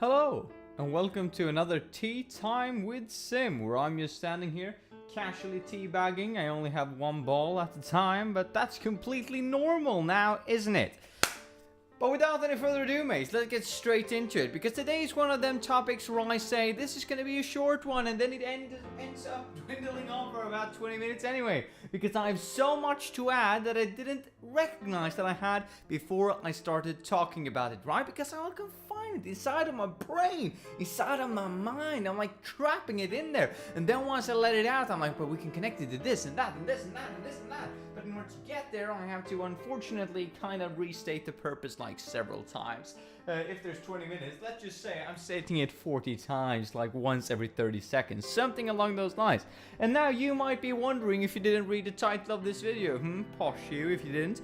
Hello, and welcome to another Tea Time with Sim, where I'm just standing here casually teabagging. I only have one ball at a time, but that's completely normal now, isn't it? But without any further ado, mates, let's get straight into it, because today is one of them topics where I say this is going to be a short one, and then it ends up dwindling on for about 20 minutes anyway, because I have so much to add that I didn't recognize that I had before I started talking about it, right? Because I can find it inside of my brain, inside of my mind. I'm like trapping it in there, and then once I let it out, I'm like, but we can connect it to this and that and this and that and this and that. But in order to get there, I have to unfortunately kind of restate the purpose like several times. If there's 20 minutes, let's just say I'm stating it 40 times, like once every 30 seconds, something along those lines. And now you might be wondering, if you didn't read the title of this video, posh you if you didn't,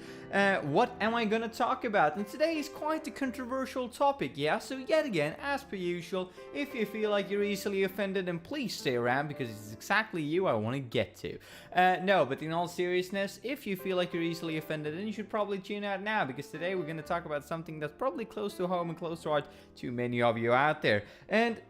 what am I gonna talk about? And today is quite a controversial topic, yeah? So yet again, as per usual, if you feel like you're easily offended, then please stay around, because it's exactly you I want to get to. No, but in all seriousness, if you feel like you're easily offended, then you should probably tune out now, because today we're going to talk about something that's probably close to home and close to heart to many of you out there. And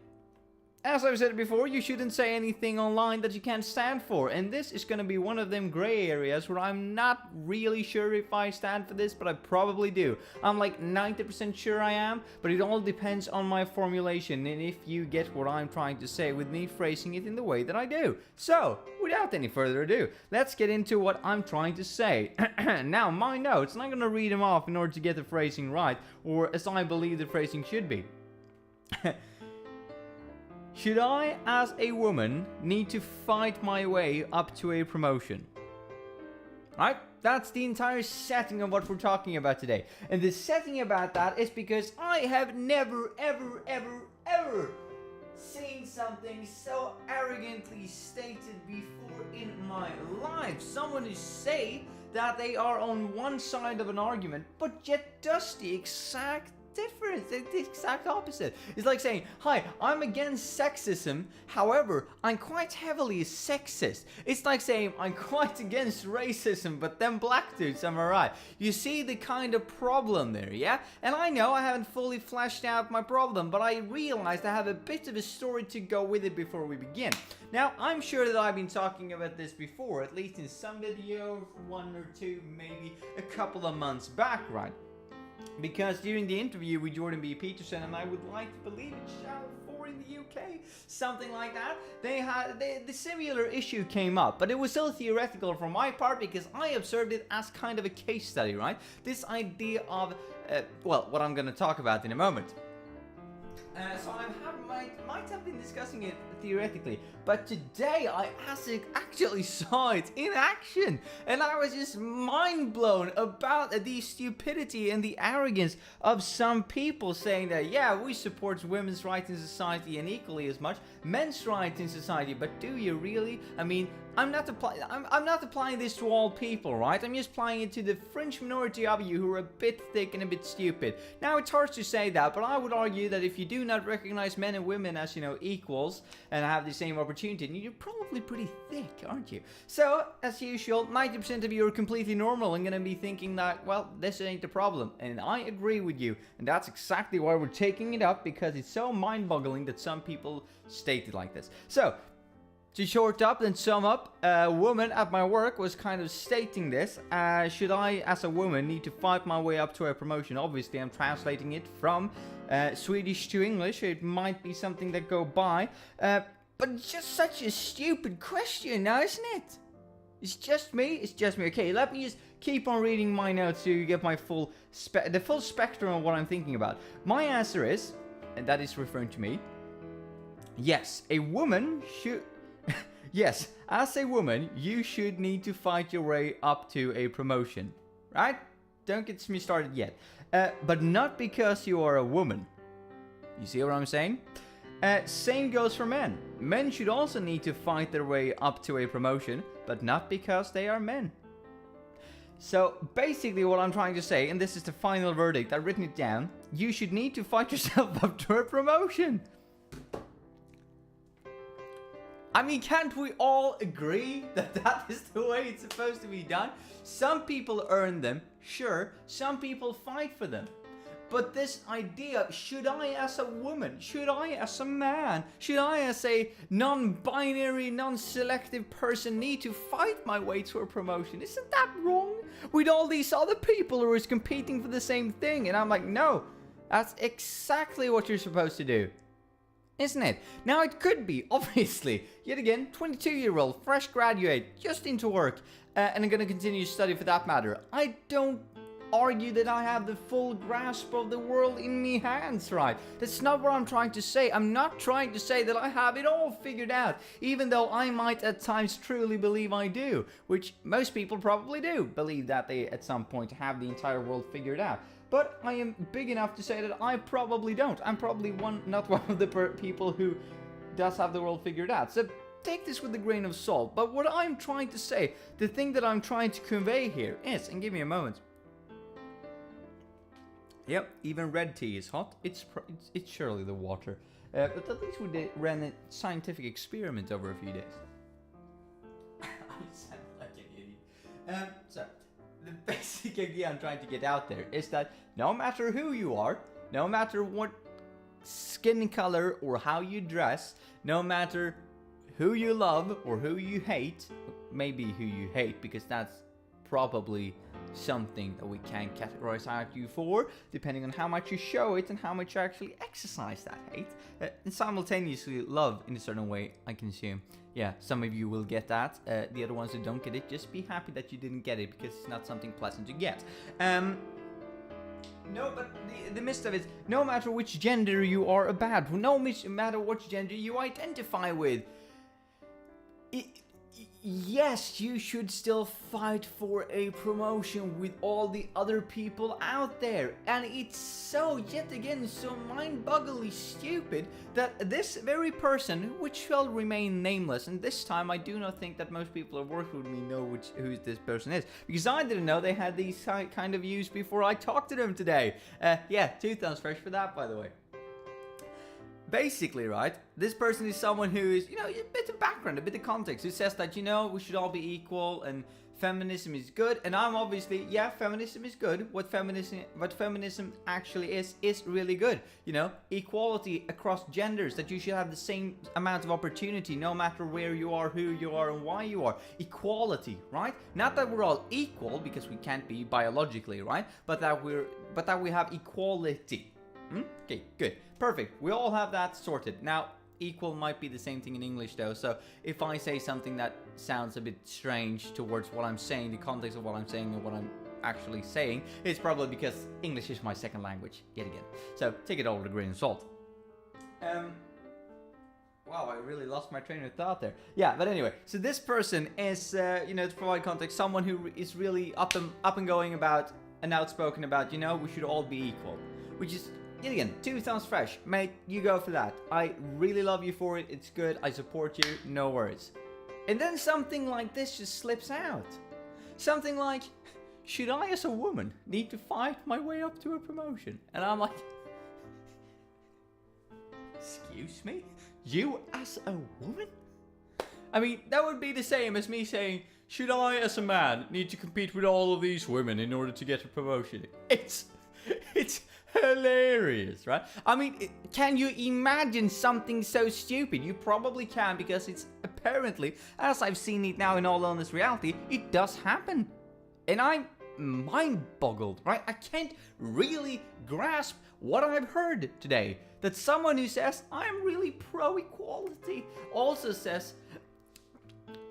as I've said before, you shouldn't say anything online that you can't stand for. And this is going to be one of them gray areas where I'm not really sure if I stand for this, but I probably do. I'm like 90% sure I am, but it all depends on my formulation and if you get what I'm trying to say with me phrasing it in the way that I do. So, without any further ado, let's get into what I'm trying to say. Now, my notes, and I'm going to read them off in order to get the phrasing right, or as I believe the phrasing should be. Should I, as a woman, need to fight my way up to a promotion? Right? That's the entire setting of what we're talking about today. And the setting about that is because I have never, ever seen something so arrogantly stated before in my life. Someone who say that they are on one side of an argument, but yet does the exact difference, the exact opposite. It's like saying, hi, I'm against sexism, however, I'm quite heavily sexist. It's like saying, I'm quite against racism, but then black dudes, am I right? You see the kind of problem there, yeah? And I know I haven't fully fleshed out my problem, but I realized I have a bit of a story to go with it before we begin. Now, I'm sure that I've been talking about this before, at least in some video, one or two, maybe a couple of months back, right? Because during the interview with Jordan B. Peterson, and I would like to believe it's Channel 4 in the UK, something like that, the similar issue came up, but it was still theoretical from my part because I observed it as kind of a case study, right? This idea of, well, what I'm going to talk about in a moment. So I might have been discussing it theoretically, but today I actually saw it in action, and I was just mind blown about the stupidity and the arrogance of some people saying that, yeah, we support women's rights in society and equally as much men's rights in society, but do you really? I mean, I'm not applying this to all people, right? I'm just applying it to the fringe minority of you who are a bit thick and a bit stupid. Now, it's hard to say that, but I would argue that if you do not recognize men and women as, equals and have the same opportunity, you're probably pretty thick, aren't you? So, as usual, 90% of you are completely normal and gonna be thinking that, well, this ain't the problem. And I agree with you, and that's exactly why we're taking it up, because it's so mind-boggling that some people state it like this. So, to short up and sum up, a woman at my work was kind of stating this. Should I, as a woman, need to fight my way up to a promotion? Obviously, I'm translating it from Swedish to English. It might be something that go by. But it's just such a stupid question now, isn't it? It's just me. It's just me. Okay, let me just keep on reading my notes so you get my full spectrum of what I'm thinking about. My answer is, and that is referring to me, yes, a woman should... Yes, as a woman, you should need to fight your way up to a promotion, right? Don't get me started yet. But not because you are a woman. You see what I'm saying? Same goes for men. Men should also need to fight their way up to a promotion, but not because they are men. So basically what I'm trying to say, and this is the final verdict, I've written it down, you should need to fight yourself up to a promotion. I mean, can't we all agree that that is the way it's supposed to be done? Some people earn them, sure. Some people fight for them. but this idea, should I as a woman, should I as a man, should I as a non-binary, non-selective person need to fight my way to a promotion? Isn't that wrong? With all these other people who is competing for the same thing. And I'm like, no, that's exactly what you're supposed to do. Isn't it? Now it could be, obviously, yet again, 22-year-old, fresh graduate, just into work, and I'm gonna continue to study for that matter. I don't argue that I have the full grasp of the world in me hands, right? That's not what I'm trying to say. I'm not trying to say that I have it all figured out, even though I might at times truly believe I do, which most people probably do believe that they at some point have the entire world figured out. But I am big enough to say that I probably don't. I'm probably not one of the people who does have the world figured out. So take this with a grain of salt. But what I'm trying to say, the thing that I'm trying to convey here is, and give me a moment. Yep, even red tea is hot. It's surely the water. But at least we ran a scientific experiment over a few days. I sound like an idiot. So, the basic idea I'm trying to get out there is that no matter who you are, no matter what skin color or how you dress, no matter who you love or who you hate, maybe who you hate, because that's probably something that we can categorize out you for, depending on how much you show it and how much you actually exercise that hate, and simultaneously love in a certain way, I can assume. Yeah, some of you will get that. The other ones who don't get it, just be happy that you didn't get it, because it's not something pleasant to get. No, but the midst of it, no matter which gender you are about, no matter which gender you identify with, yes, you should still fight for a promotion with all the other people out there. And it's so, yet again, so mind-bogglingly stupid that this very person, which shall remain nameless, and this time I do not think that most people who work with me know who this person is, because I didn't know they had these kind of views before I talked to them today. Yeah, 2 thumbs fresh for that, by the way. Basically, right, this person is someone who is, a bit of background, a bit of context, who says that, we should all be equal and feminism is good. And I'm obviously, yeah, feminism is good. What feminism actually is really good. Equality across genders, that you should have the same amount of opportunity no matter where you are, who you are, and why you are. Equality, right? Not that we're all equal, because we can't be biologically, right? But that we have equality. Okay, good. Perfect. We all have that sorted. Now, equal might be the same thing in English though, so if I say something that sounds a bit strange towards what I'm saying, the context of what I'm saying and what I'm actually saying, it's probably because English is my second language, yet again. So, take it all with a grain of salt. Wow, I really lost my train of thought there. Yeah, but anyway, so this person is, to provide context, someone who is really up and going about and outspoken about, we should all be equal, which is, yet again, 2 thumbs fresh. Mate, you go for that. I really love you for it. It's good. I support you. No worries. And then something like this just slips out. Something like, should I as a woman need to fight my way up to a promotion? And I'm like, excuse me? You as a woman? I mean, that would be the same as me saying, should I as a man need to compete with all of these women in order to get a promotion? It's hilarious, right? I mean, can you imagine something so stupid? You probably can, because it's apparently, as I've seen it now in all honest reality, it does happen. And I'm mind-boggled, right? I can't really grasp what I've heard today. That someone who says, I'm really pro-equality, also says,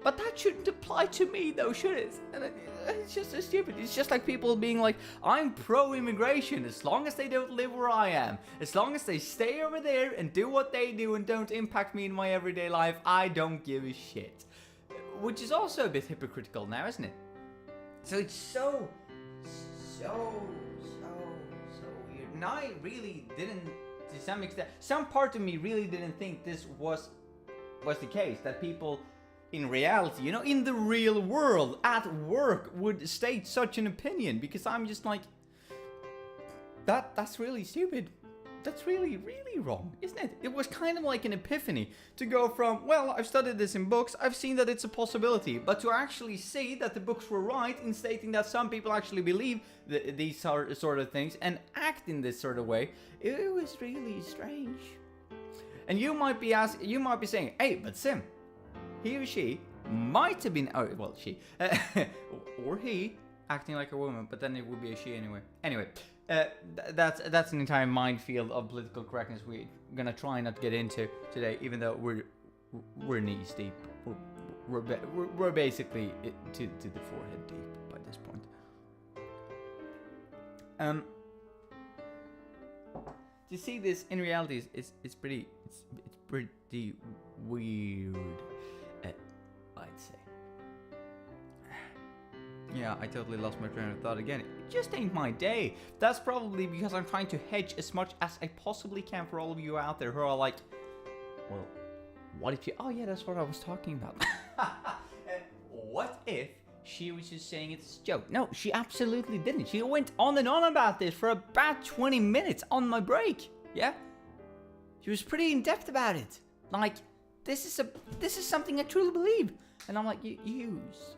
but that shouldn't apply to me though, should it? And it's just so stupid. It's just like people being like, I'm pro-immigration as long as they don't live where I am. As long as they stay over there and do what they do and don't impact me in my everyday life, I don't give a shit. Which is also a bit hypocritical now, isn't it? So it's so weird. And I really didn't, to some extent, some part of me really didn't think this was the case. That people in reality, in the real world, at work, would state such an opinion, because I'm just like, that's really stupid. that's really, really wrong, isn't it? It was kind of like an epiphany to go from, well, I've studied this in books, I've seen that it's a possibility, but to actually see that the books were right in stating that some people actually believe these sort of things and act in this sort of way, it was really strange. And you might be saying, hey, but Sim, he or she might have been, oh, well, she, or he, acting like a woman, but then it would be a she anyway. Anyway, that's an entire minefield of political correctness we're gonna try not to get into today, even though we're knees deep. We're basically to the forehead deep by this point. To see this in reality it's pretty weird, I'd say. Yeah, I totally lost my train of thought again. It just ain't my day. That's probably because I'm trying to hedge as much as I possibly can for all of you out there who are like, well, what if you... Oh yeah, that's what I was talking about. What if she was just saying it's a joke? No, she absolutely didn't. She went on and on about this for about 20 minutes on my break. Yeah? She was pretty in-depth about it. Like, this is something I truly believe. And I'm like, use...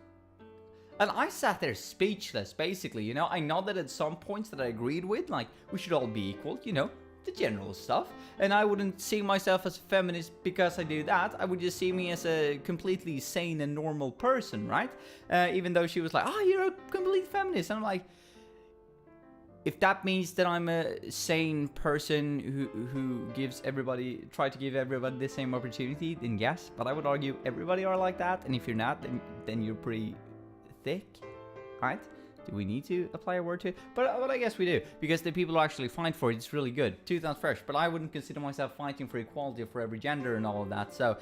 And I sat there speechless, basically, you know. I nodded at some points that I agreed with, like, we should all be equal, you know, the general stuff. And I wouldn't see myself as a feminist because I do that. I would just see me as a completely sane and normal person, right? Even though she was like, oh, you're a complete feminist. And I'm like, if that means that I'm a sane person who try to give everybody the same opportunity, then yes. But I would argue everybody are like that. And if you're not, then you're pretty... thick, right? Do we need to apply a word to it? But I guess we do, because the people who actually fight for it, it's really good. Tooth and fresh, but I wouldn't consider myself fighting for equality for every gender and all of that, so,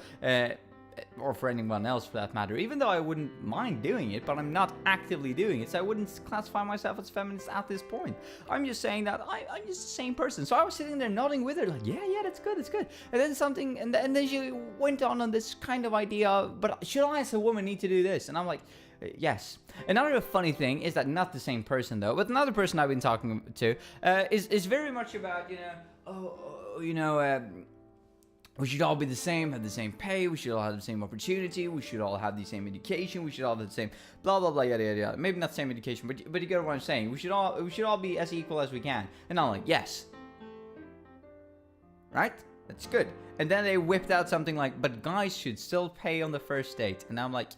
or for anyone else for that matter, even though I wouldn't mind doing it, but I'm not actively doing it, so I wouldn't classify myself as feminist at this point. I'm just saying that I'm just the same person. So I was sitting there nodding with her, like, yeah, that's good, it's good. And then something, and then she went on this kind of idea, but should I as a woman need to do this? And I'm like, yes. Another funny thing is that not the same person though, but another person I've been talking to is very much about, you know, we should all be the same, have the same pay, we should all have the same opportunity, we should all have the same education, we should all have the same blah blah blah yada yada yada. Maybe not the same education, but you get what I'm saying. We should all be as equal as we can. And I'm like, yes. Right? That's good. And then they whipped out something like, but guys should still pay on the first date. And I'm like,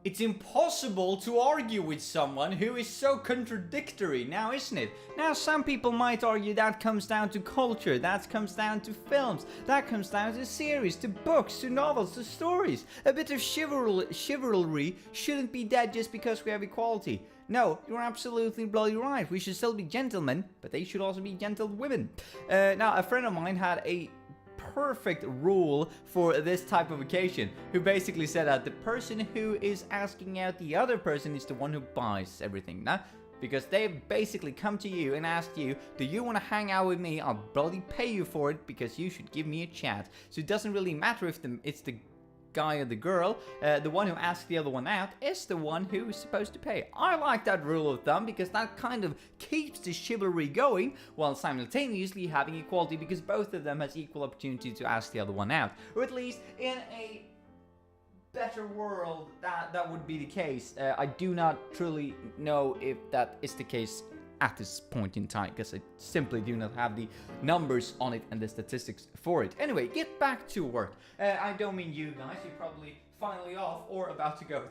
it's impossible to argue with someone who is so contradictory now, isn't it? Now, some people might argue that comes down to culture, that comes down to films, that comes down to series, to books, to novels, to stories. A bit of chivalry shouldn't be dead just because we have equality. No, you're absolutely bloody right. We should still be gentlemen, but they should also be gentle women. Now, a friend of mine had a perfect rule for this type of occasion, who basically said that the person who is asking out the other person is the one who buys everything, nah? Because they basically come to you and ask you, do you want to hang out with me? I'll bloody pay you for it because you should give me a chat. So it doesn't really matter if it's the guy or the girl, the one who asks the other one out is the one who is supposed to pay. I like that rule of thumb because that kind of keeps the chivalry going while simultaneously having equality, because both of them has equal opportunity to ask the other one out. Or at least in a better world that would be the case. I do not truly know if that is the case at this point in time, because I simply do not have the numbers on it and the statistics for it. Anyway, get back to work. I don't mean you guys, you're probably finally off or about to go.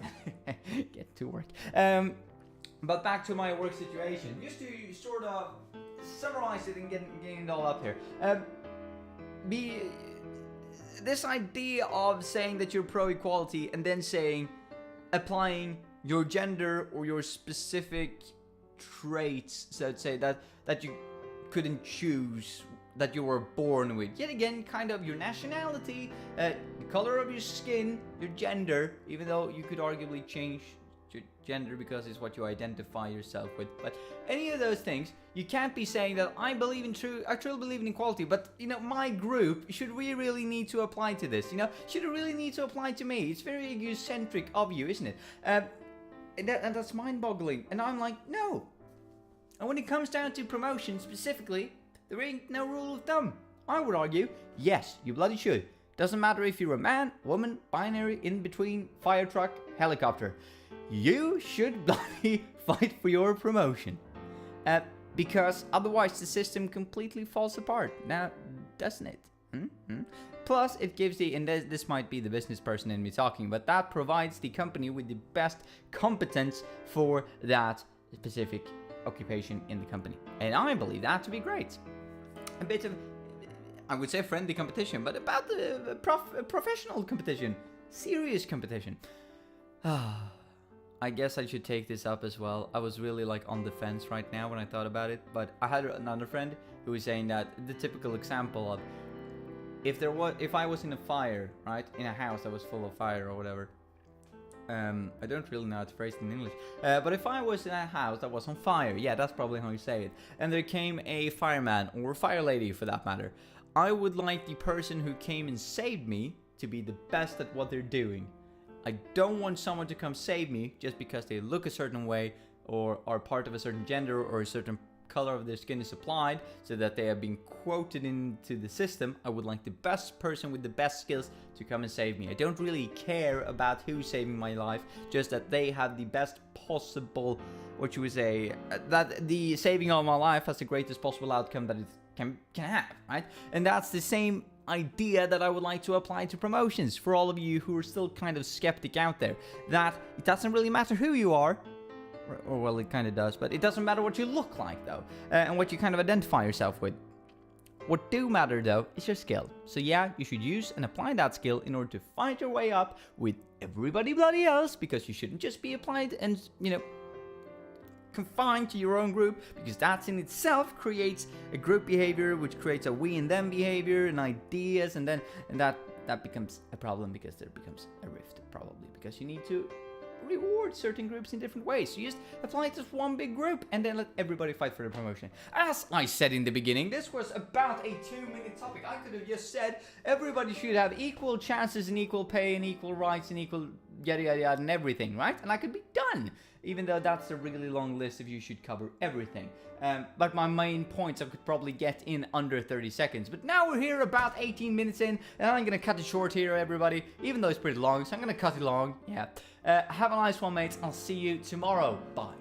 Get to work. But back to my work situation, just to sort of summarize it and getting it all up here. This idea of saying that you're pro-equality and then applying your gender or your specific traits, so to say, that you couldn't choose, that you were born with. Yet again, kind of your nationality, the color of your skin, your gender, even though you could arguably change your gender because it's what you identify yourself with. But any of those things, you can't be saying that I truly believe in equality, but, you know, my group, should we really need to apply to this? You know, should it really need to apply to me? It's very egocentric of you, isn't it? And that's mind-boggling. And I'm like, no. And when it comes down to promotion specifically, there ain't no rule of thumb. I would argue, yes, you bloody should. Doesn't matter if you're a man, woman, binary, in between, fire truck, helicopter. You should bloody fight for your promotion. Because otherwise the system completely falls apart. Now, doesn't it? Mm-hmm. Plus, it gives and this might be the business person in me talking, but that provides the company with the best competence for that specific occupation in the company. And I believe that to be great. A bit of, I would say, friendly competition, but about the professional competition, serious competition. I guess I should take this up as well. I was really like on the fence right now when I thought about it, but I had another friend who was saying that the typical example of if I was in a fire, right, in a house that was full of fire or whatever. I don't really know how to phrase it in English. But if I was in a house that was on fire, yeah, that's probably how you say it, and there came a fireman or a fire lady for that matter, I would like the person who came and saved me to be the best at what they're doing. I don't want someone to come save me just because they look a certain way or are part of a certain gender or a certain color of their skin is applied so that they have been quoted into the system. I would like the best person with the best skills to come and save me. I don't really care about who's saving my life, just that they have the best possible, what you would say, that the saving of my life has the greatest possible outcome that it can have, right? And that's the same idea that I would like to apply to promotions for all of you who are still kind of skeptic out there, that it doesn't really matter who you are, or well, it kind of does, but it doesn't matter what you look like though, and what you kind of identify yourself with. What do matter though is your skill. So yeah, you should use and apply that skill in order to find your way up with everybody bloody else, because you shouldn't just be applied and, you know, confined to your own group, because that in itself creates a group behavior, which creates a we and them behavior and ideas, and that becomes a problem, because there becomes a rift probably, because you need to reward certain groups in different ways. So you just apply it to one big group and then let everybody fight for the promotion. As I said in the beginning, this was about a 2-minute topic. I could have just said everybody should have equal chances and equal pay and equal rights and equal yada yada yada and everything, right? And I could be done, even though that's a really long list if you should cover everything. But my main points I could probably get in under 30 seconds. But now we're here about 18 minutes in, and I'm gonna cut it short here, everybody, even though it's pretty long, so I'm gonna cut it long. Yeah. Have a nice one, mates. I'll see you tomorrow. Bye.